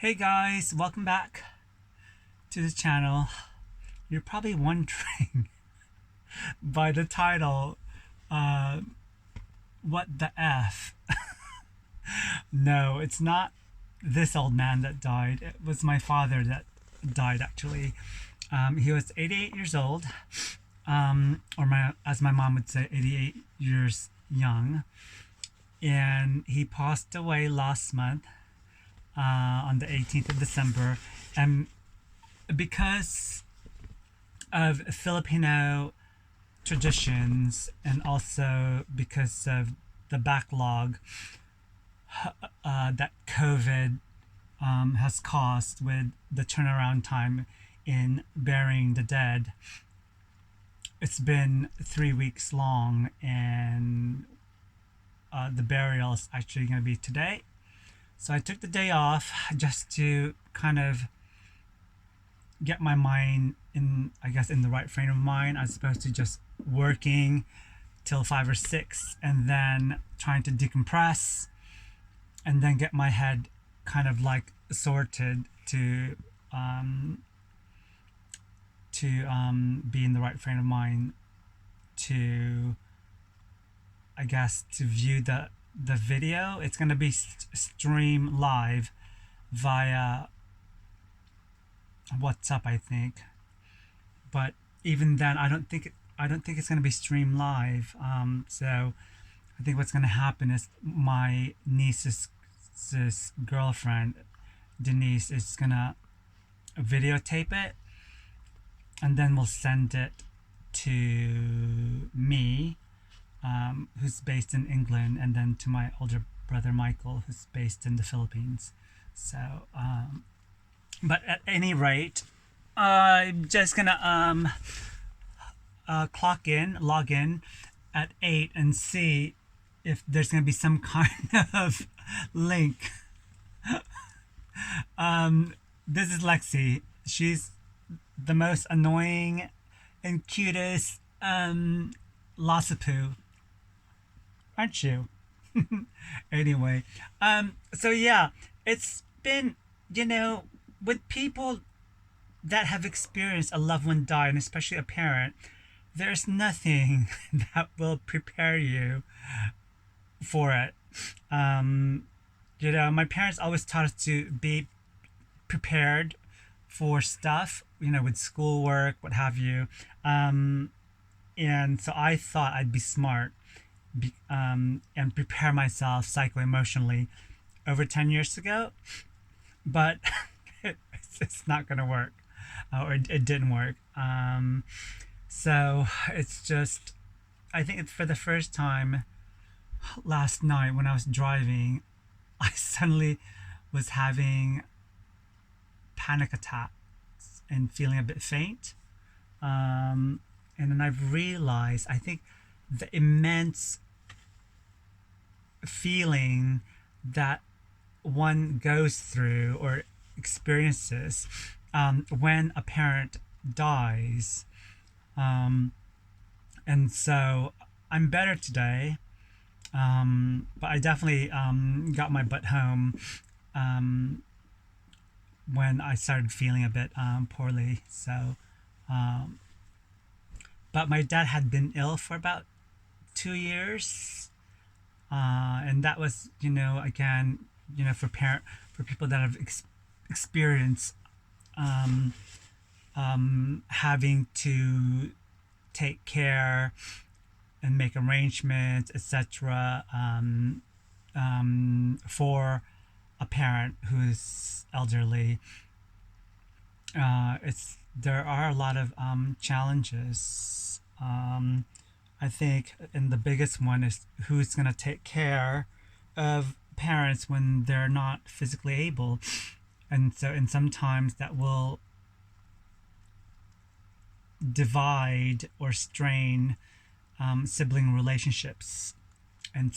Hey guys, welcome back to the channel. You're probably wondering by the title, uh, what the F? No, it's not this old man that died. It was my father that died actually. He was 88 years old, as my mom would say, 88 years young. And he passed away last month on the 18th of December. And because of Filipino traditions and also because of the backlog that COVID has caused with the turnaround time in burying the dead, it's been 3 weeks long, and the burial is actually going to be today. So I took the day off just to kind of get my mind in, I guess, in the right frame of mind, as opposed to just working till 5 or 6 and then trying to decompress and then get my head kind of like sorted to be in the right frame of mind to, I guess, to view the video. It's going to be streamed live via WhatsApp, I think. But even then, I don't think it's going to be streamed live. So I think what's going to happen is my niece's girlfriend, Denise, is going to videotape it, and then we'll send it to me, who's based in England, and then to my older brother Michael, who's based in the Philippines. So, but at any rate, I'm just gonna log in at 8 and see if there's gonna be some kind of link. This is Lexi. She's the most annoying and cutest Losipu, aren't you? Anyway, so yeah, it's been, with people that have experienced a loved one die, and especially a parent, there's nothing that will prepare you for it. My parents always taught us to be prepared for stuff, with schoolwork, what have you. And so I thought I'd be smart, and prepare myself psycho-emotionally over 10 years ago, but it's not going to work, or it didn't work. So it's just, I think it's for the first time last night when I was driving, I suddenly was having panic attacks and feeling a bit faint. And then I've realized, I think, the immense feeling that one goes through or experiences when a parent dies. And so I'm better today, but I definitely got my butt home when I started feeling a bit poorly. So, but my dad had been ill for about 2 years, and that was, again, for people that have experienced having to take care and make arrangements, etc., for a parent who's elderly. There are a lot of challenges. I think, and the biggest one is who's going to take care of parents when they're not physically able, and sometimes that will divide or strain sibling relationships, and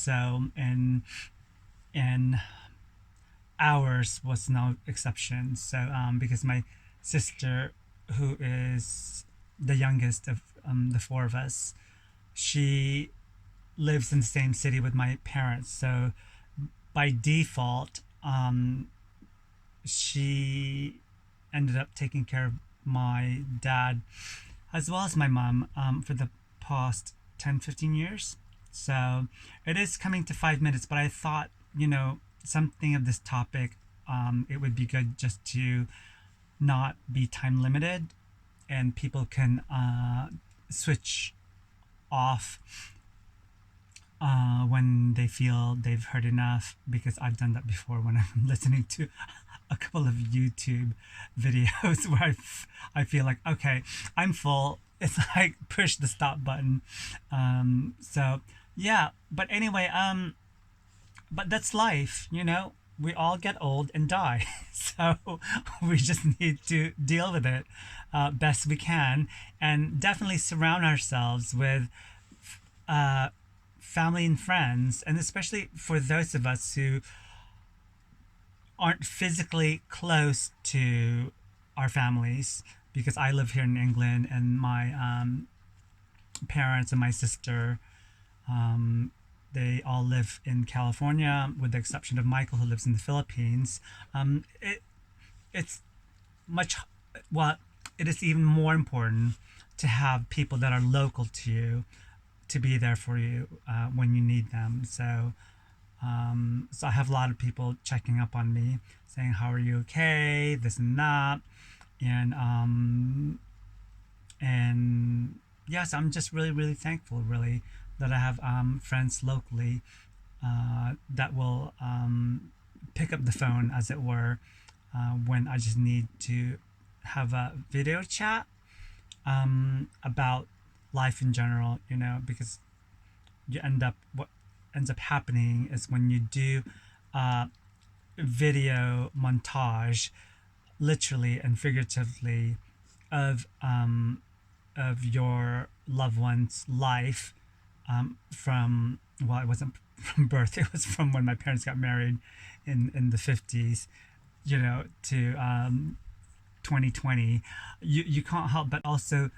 ours was no exception. So because my sister, who is the youngest of the four of us, she lives in the same city with my parents. So by default, she ended up taking care of my dad as well as my mom for the past 10, 15 years. So it is coming to 5 minutes, but I thought, something of this topic, it would be good just to not be time limited and people can switch off when they feel they've heard enough, because I've done that before when I'm listening to a couple of YouTube videos where I feel like, okay, I'm full. It's like push the stop button. So yeah, but anyway, but that's life, We all get old and die, so we just need to deal with it best we can, and definitely surround ourselves with uh, family and friends, and especially for those of us who aren't physically close to our families, because I live here in England and my parents and my sister, um, they all live in California, with the exception of Michael, who lives in the Philippines. It's much, well, it is even more important to have people that are local to you to be there for you when you need them. So I have a lot of people checking up on me, saying, "How are you? Okay?" This and that, and yes, I'm just really, really thankful, really, that I have friends locally that will pick up the phone, as it were, when I just need to have a video chat about life in general, because you end up what ends up happening is when you do uh, video montage, literally and figuratively, of your loved one's life, from, well, it wasn't from birth, it was from when my parents got married in the 50s, to 2020. You can't help but also